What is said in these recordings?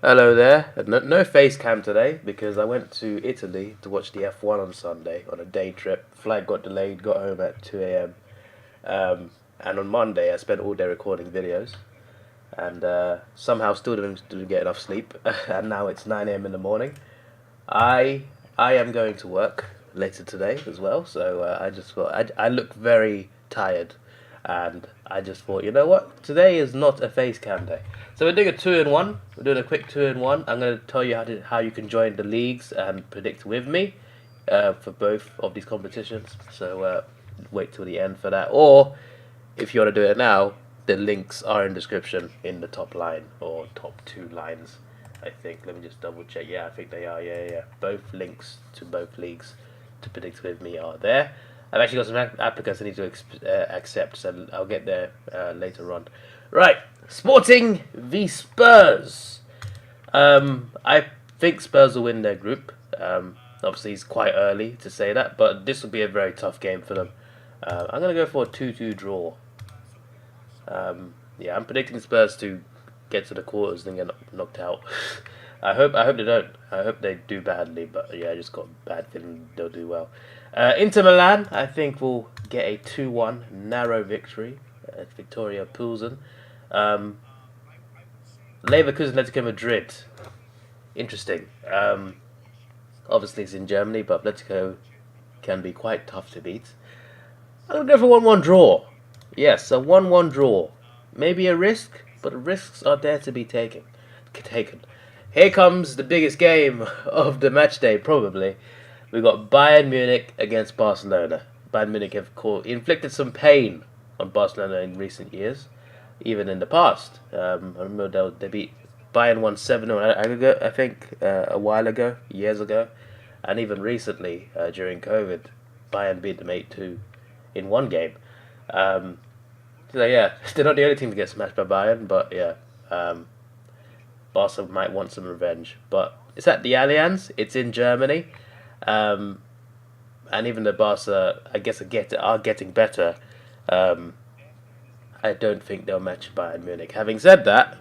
Hello there. No face cam today because I went to Italy to watch the F1 on Sunday on a day trip. Flight got delayed, got home at 2 a.m. And on Monday I spent all day recording videos and somehow still didn't get enough sleep. And now it's 9 a.m. in the morning. I I am going to work later today as well, so I just thought I look very tired, and I just thought, you know what, today is not a face cam day. So we're doing a two-in-one. We're doing a quick two-in-one. I'm going to tell you how you can join the leagues and predict with me for both of these competitions. So wait till the end for that, or if you want to do it now, the links are in description in the top line or top two lines. I think. Let me just double check. Yeah, I think they are. Yeah. Both links to both leagues to predict with me are there. I've actually got some applicants I need to accept, so I'll get there later on. Right, Sporting v Spurs. I think Spurs will win their group. Obviously, it's quite early to say that, but this will be a very tough game for them. I'm going to go for a 2-2 draw. Yeah, I'm predicting Spurs to get to the quarters and get knocked out. I hope they don't. I hope they do badly, but yeah, I just got a bad feeling they'll do well. Inter Milan, I think, will get a 2-1 narrow victory at Victoria Pilsen. Leverkusen, Atletico Madrid. Interesting. Obviously, it's in Germany, but Atletico can be quite tough to beat. I'm going to go for 1-1 draw. Yes, a 1-1 draw. Maybe a risk, but risks are there to be taken. Here comes the biggest game of the match day, probably. We got Bayern Munich against Barcelona. Bayern Munich have inflicted some pain on Barcelona in recent years, even in the past. I remember they beat Bayern 1-7 aggregate, I think, a while ago, years ago, and even recently during COVID, Bayern beat them 8-2 in one game. So yeah, they're not the only team to get smashed by Bayern, but yeah, Barca might want some revenge. But it's at the Allianz. It's in Germany, and even the Barca, I guess, are getting better. I don't think they'll match Bayern Munich. Having said that,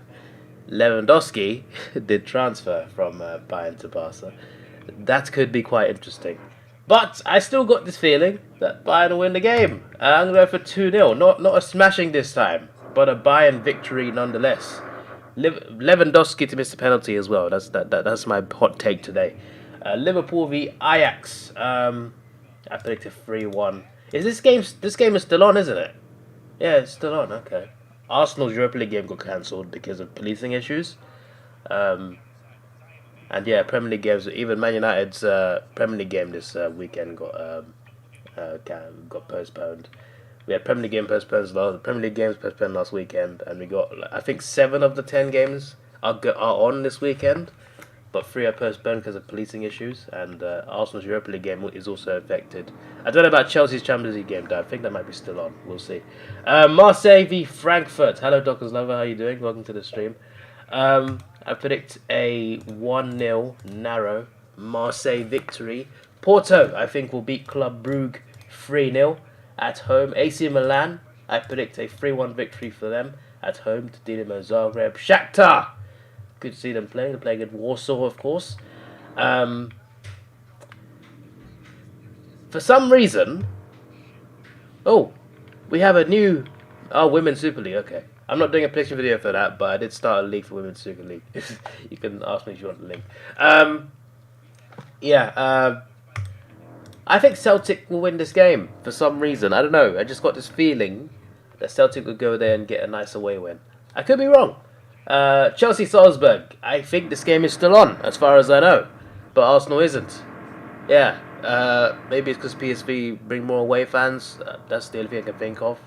Lewandowski did transfer from Bayern to Barca. That could be quite interesting. But I still got this feeling that Bayern will win the game. I'm going to go for 2-0. Not a smashing this time, but a Bayern victory nonetheless. Lewandowski to miss the penalty as well. That's my hot take today. Liverpool v Ajax. I predicted 3-1. This game is still on, isn't it? Yeah, it's still on. Okay. Arsenal's Europa League game got cancelled because of policing issues. And yeah, Premier League games. Even Man United's Premier League game this weekend got postponed. We had Premier League games postponed last weekend, and we got, I think, 7 of the 10 games are on this weekend, but 3 are postponed because of policing issues. And Arsenal's Europa League game is also affected. I don't know about Chelsea's Champions League game, though. I think that might be still on. We'll see. Marseille v Frankfurt. Hello, Dockers Lover. How you doing? Welcome to the stream. I predict a 1-0 narrow Marseille victory. Porto, I think, will beat Club Brugge 3-0 at home. AC Milan, I predict a 3-1 victory for them at home to Dinamo Zagreb. Shakhtar, good to see them playing. They're playing at Warsaw, of course. For some reason, we have a new Women's Super League. Okay. I'm not doing a prediction video for that, but I did start a league for Women's Super League. You can ask me if you want the link. I think Celtic will win this game for some reason. I don't know. I just got this feeling that Celtic will go there and get a nice away win. I could be wrong. Chelsea Salzburg. I think this game is still on, as far as I know, but Arsenal isn't. Yeah. Maybe it's because PSV bring more away fans. That's the only thing I can think of.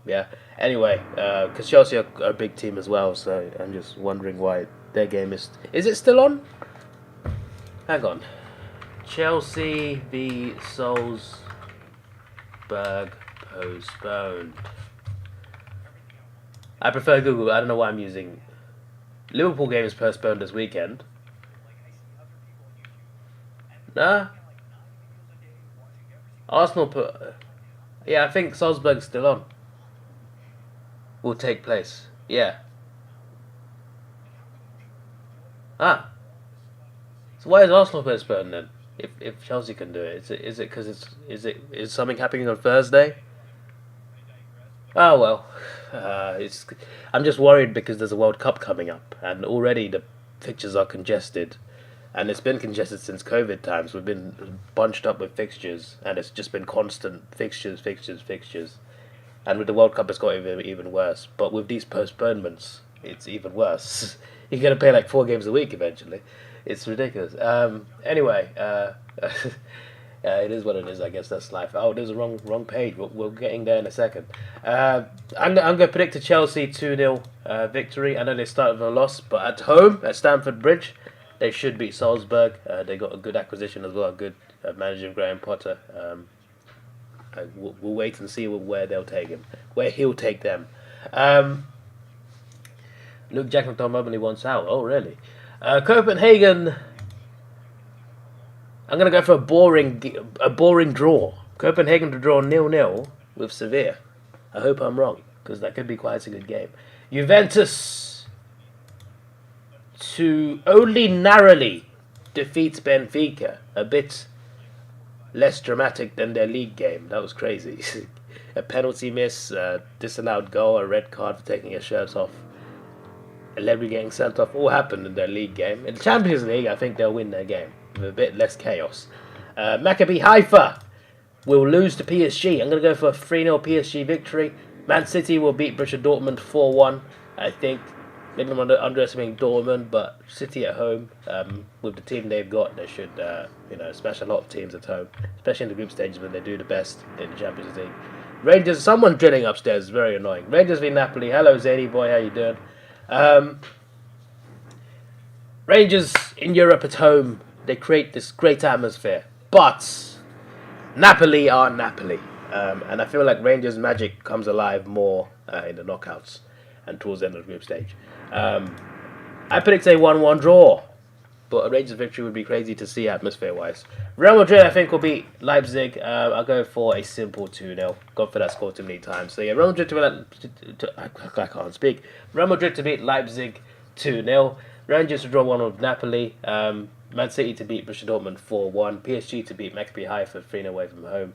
Yeah. Anyway, because Chelsea are a big team as well, so I'm just wondering why their game is. Is it still on? Hang on. Chelsea v Salzburg postponed. I prefer Google. I don't know why I'm using. Liverpool game is postponed this weekend. Nah. Arsenal put. Yeah, I think Salzburg's still on. Will take place. Yeah. Ah, so why is Arsenal postponed then? If Chelsea can do it, is it because is something happening on Thursday? Oh well, it's. I'm just worried because there's a World Cup coming up, and already the fixtures are congested, and it's been congested since COVID times. We've been bunched up with fixtures, and it's just been constant fixtures, fixtures, fixtures. And with the World Cup, it's got even worse. But with these postponements, it's even worse. You're gonna play like 4 games a week eventually. It's ridiculous. Anyway, it is what it is. I guess that's life. Oh, there's a wrong page. We're getting there in a second. I'm going to predict a Chelsea 2-0 victory. I know they started with a loss, but at home at Stamford Bridge, they should beat Salzburg. They got a good acquisition as well. A good manager, Graham Potter. We'll wait and see where they'll take him, where he'll take them. Luke Jackman Tom Mobley wants out. Oh, really? Copenhagen. I'm gonna go for a boring draw. Copenhagen to draw 0-0 with Sevilla. I hope I'm wrong because that could be quite a good game. Juventus to only narrowly defeat Benfica. A bit less dramatic than their league game. That was crazy. A penalty miss, disallowed goal, a red card for taking his shirt off, Allegri getting sent off. All happened in their league game. In the Champions League, I think they'll win their game with a bit less chaos. Maccabi Haifa will lose to PSG. I'm going to go for a 3-0 PSG victory. Man City will beat Borussia Dortmund 4-1. I think maybe I'm underestimating Dortmund, but City at home, with the team they've got, they should smash a lot of teams at home, especially in the group stages when they do the best in the Champions League. Rangers, someone drilling upstairs is very annoying. Rangers v Napoli. Hello Zadie boy, how you doing? Rangers in Europe at home, they create this great atmosphere, but Napoli are Napoli, and I feel like Rangers' magic comes alive more in the knockouts and towards the end of the group stage. I predict a 1-1 draw, but a Rangers victory would be crazy to see atmosphere-wise. Real Madrid, I think, will beat Leipzig. I'll go for a simple 2-0. Gone for that score too many times. So yeah, Real Madrid I can't speak. Real Madrid to beat Leipzig 2-0. Rangers to draw 1 with Napoli. Man City to beat Borussia Dortmund 4-1. PSG to beat Maccabi Haifa 3-0 away from home.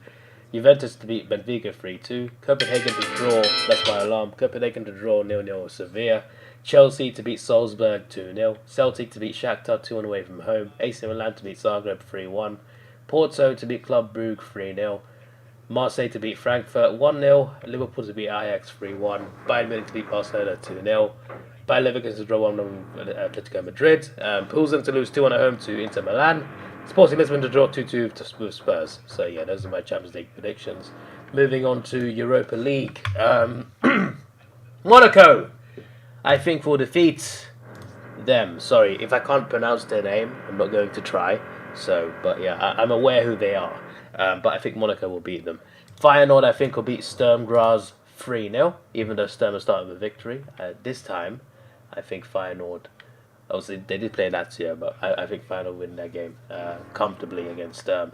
Juventus to beat Benfica 3-2. Copenhagen to draw, that's my alarm. Copenhagen to draw 0-0 with Sevilla. Chelsea to beat Salzburg 2-0. Celtic to beat Shakhtar 2-1 away from home. AC Milan to beat Zagreb 3-1. Porto to beat Club Brugge 3-0. Marseille to beat Frankfurt 1-0. Liverpool to beat Ajax 3-1. Bayern Munich to beat Barcelona 2-0. Bayer Leverkusen to draw 1-0 with Atletico Madrid. Pilsen to lose 2-1 at home to Inter Milan. Sporting Lisbon to draw 2-2 with Spurs. So yeah, those are my Champions League predictions. Moving on to Europa League. Monaco, I think, will defeat them. Sorry, if I can't pronounce their name, I'm not going to try. So, but yeah, I'm aware who they are. But I think Monaco will beat them. Feyenoord, I think, will beat Sturm Graz 3-0, even though Sturm has started with a victory. This time, I think Feyenoord, obviously they did play Lazio, but I think Feyenoord win that game comfortably against Sturm.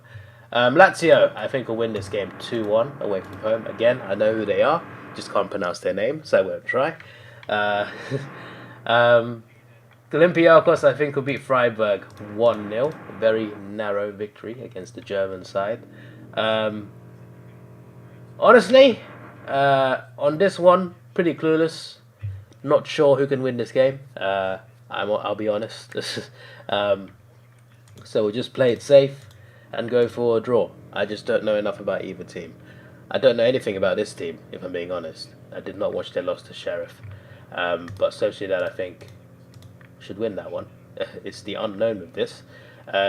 Lazio, I think, will win this game 2-1 away from home. Again, I know who they are, just can't pronounce their name, so I won't try. Olympiacos, I think, will beat Freiburg 1-0. A very narrow victory against the German side. Honestly, on this one, pretty clueless. Not sure who can win this game. I'll be honest. So we'll just play it safe and go for a draw. I just don't know enough about either team. I don't know anything about this team, if I'm being honest. I did not watch their loss to Sheriff. But Sociedad, I think, should win that one. It's the unknown with this.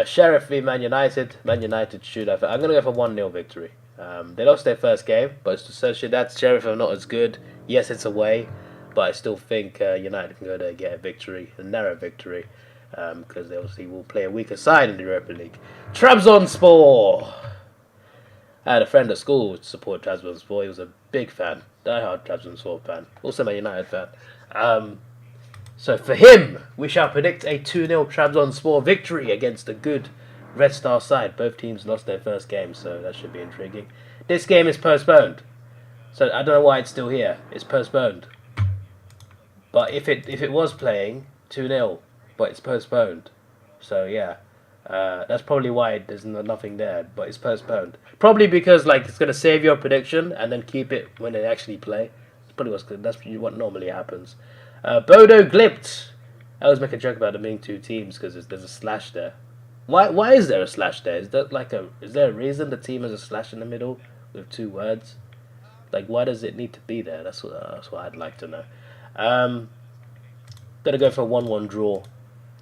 Sheriff v Man United. Man United should have. I'm going to go for 1-0 victory. They lost their first game, but Sociedad, Sheriff are not as good. Yes, it's away, but I still think United can go there and get a victory, a narrow victory, because they obviously will play a weaker side in the Europa League. Trabzonspor! I had a friend at school who supported Trabzonspor. He was a big fan, die-hard Trabzonspor fan, also a United fan. So for him, we shall predict a 2-0 Trabzonspor victory against a good Red Star side. Both teams lost their first game, so that should be intriguing. This game is postponed, so I don't know why it's still here. It's postponed. But if it was playing 2-0, but it's postponed. So yeah, that's probably why there's nothing there, but it's postponed. Probably because like it's gonna save your prediction and then keep it when they actually play. That's probably what's good. That's what normally happens. Bodo Glimt. I always make a joke about there being two teams because there's a slash there. Why is there a slash there? Is there a reason the team has a slash in the middle with two words? Like why does it need to be there? That's what I'd like to know. Gonna go for a 1-1 draw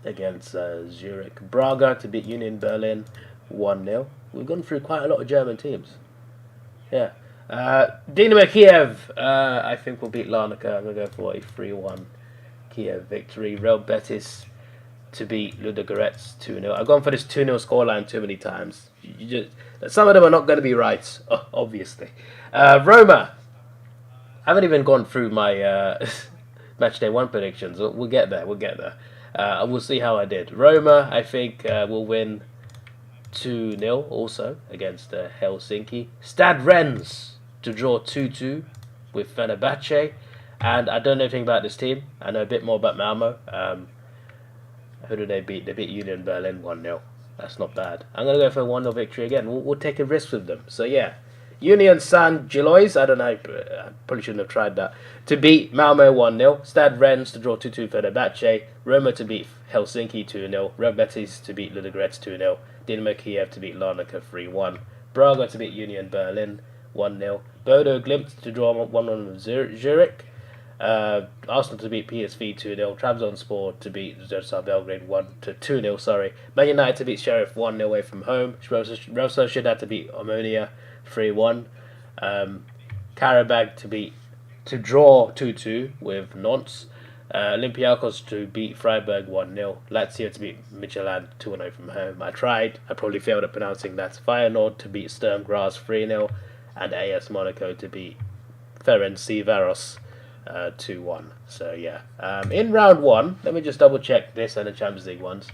against Zurich. Braga to beat Union Berlin 1-0. We've gone through quite a lot of German teams. Yeah. Dynamo Kiev, I think we'll beat Larnaca. I'm going to go for a 3-1 Kiev victory. Real Betis to beat Ludogorets 2-0. I've gone for this 2-0 scoreline too many times. Some of them are not going to be right, obviously. Roma. I haven't even gone through my Matchday 1 predictions. We'll get there. We'll see how I did. Roma, I think, will win 2-0 also against Helsinki. Stad Rennes to draw 2-2 with Fenerbahce. And I don't know anything about this team. I know a bit more about Malmo. Who did they beat? They beat Union Berlin 1-0. That's not bad. I'm going to go for a 1-0 victory again. We'll take a risk with them. So yeah. Union San Gilois, I don't know, I probably shouldn't have tried that. To beat Malmo 1-0. Stad Rennes to draw 2-2 Fenerbahce. Roma to beat Helsinki 2-0. Real Betis to beat Ludogorets 2-0. Dynamo Kiev to beat Larnaca 3-1. Braga to beat Union Berlin 1-0. Bodo Glimt to draw 1-1 with Zurich. Arsenal to beat PSV 2-0. Trabzonspor to beat Zvezda Belgrade 2-0. Sorry. Man United to beat Sheriff 1-0 away from home. Real Sociedad to beat Omonia 3-1. Karabag to draw 2-2 with Nantes. Olympiacos to beat Freiburg 1-0. Lazio to beat Midtjylland 2-0 from home. I tried. I probably failed at pronouncing that. Feyenoord to beat Sturm Graz 3-0. And AS Monaco to beat Ferencváros 2-1. So yeah. In round 1, let me just double check this and the Champions League ones.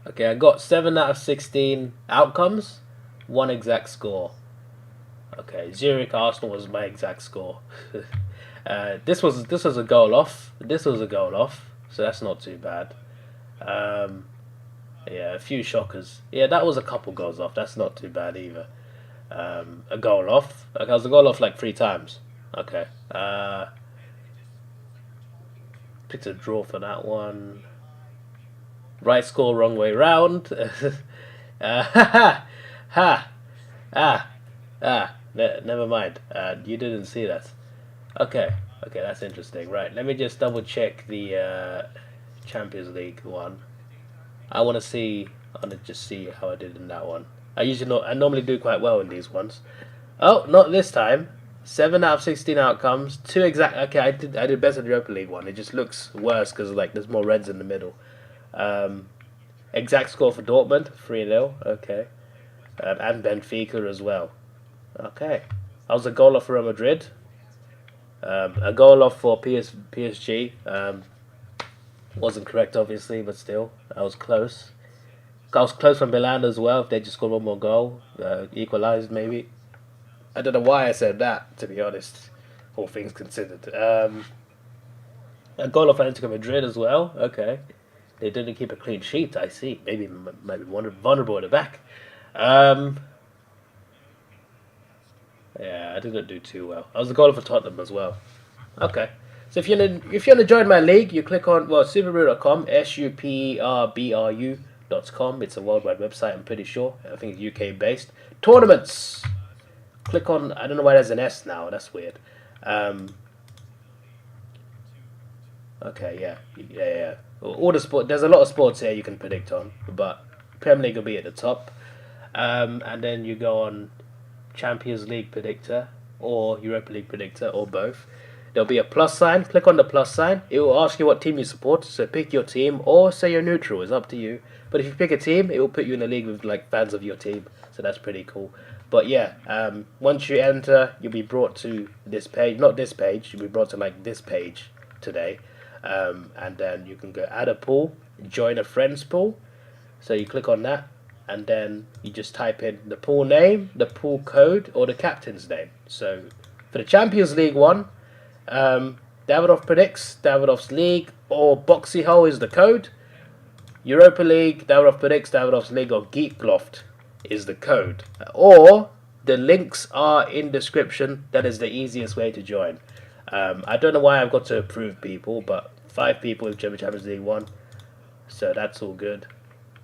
Okay, I got 7 out of 16 outcomes, 1 exact score. Okay, Zurich Arsenal was my exact score. This was a goal off. This was a goal off, so that's not too bad. Yeah, a few shockers. Yeah, that was a couple goals off. That's not too bad either. A goal off. Okay, I was a goal off like 3 times. Okay. Picked a draw for that one. Right score, wrong way round. Never mind. You didn't see that. Okay, that's interesting. Right, let me just double check the Champions League one. I want to just see how I did in that one. I normally do quite well in these ones. Oh, not this time. 7 out of 16 outcomes. 2 exact. Okay, I did better in the Europa League one. It just looks worse because like there's more reds in the middle. Exact score for Dortmund 3-0. Okay, and Benfica as well. Okay, I was a goal off for Real Madrid. A goal off for PSG. Wasn't correct, obviously, but still, I was close. I was close from Milan as well. If they just scored one more goal, equalised maybe. I don't know why I said that, to be honest. All things considered. A goal off Atletico Madrid as well. Okay, they didn't keep a clean sheet. I see. Maybe vulnerable at the back. Yeah, I didn't do too well. I was a goal for Tottenham as well. Okay. So if you want to join my league, you click on superbrew.com, superbrew.com. It's a worldwide website, I'm pretty sure. I think it's UK based. Tournaments. Click on. I don't know why there's an S now. That's weird. Okay, yeah. All the sport. There's a lot of sports here you can predict on, but Premier League will be at the top. And then you go on Champions League predictor or Europa League predictor or both. There'll be a plus sign. Click on the plus sign. It will ask you what team you support. So pick your team or say you're neutral. It's up to you. But if you pick a team, it will put you in a league with like fans of your team. So that's pretty cool. But yeah, once you enter, you'll be brought to this page. Not this page. You'll be brought to like this page today. And then you can go add a pool, join a friends pool. So you click on that. And then you just type in the pool name, the pool code, or the captain's name. So for the Champions League one, there Davidoff predicts, Davidoff's league, or Boxy Hole is the code. Europa League, Davidoff predicts, Davidoff's league, or Geekloft is the code. Or the links are in description. That is the easiest way to join. I don't know why I've got to approve people, but 5 people have joined Champions League 1, so that's all good.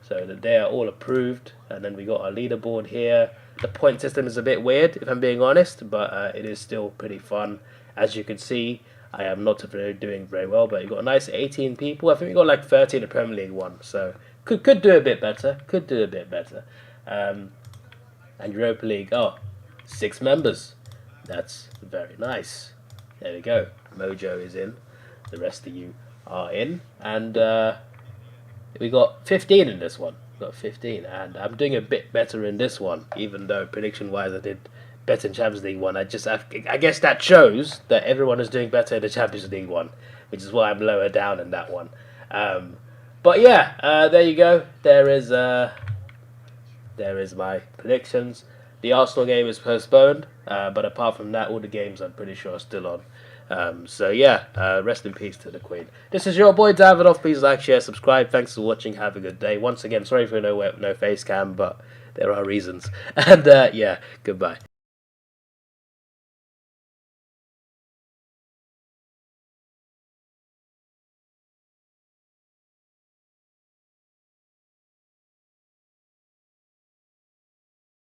So that they are all approved, and then we got our leaderboard here. The point system is a bit weird, if I'm being honest, but it is still pretty fun. As you can see, I am not doing very well, but you got a nice 18 people. I think we got like 30 in the Premier League 1, so could do a bit better. Could do a bit better. And Europa League, 6 members. That's very nice. There we go. Mojo is in. The rest of you are in, and we got 15 in this one. We got 15, and I'm doing a bit better in this one, even though prediction-wise I did better in Champions League 1. I guess that shows that everyone is doing better in the Champions League 1, which is why I'm lower down in that one. But yeah, there you go. There is my predictions. The Arsenal game is postponed, but apart from that, all the games I'm pretty sure are still on. So yeah, rest in peace to the Queen. This is your boy Davidoff. Please like, share, subscribe. Thanks for watching. Have a good day. Once again, sorry for no face cam, but there are reasons. And yeah, goodbye.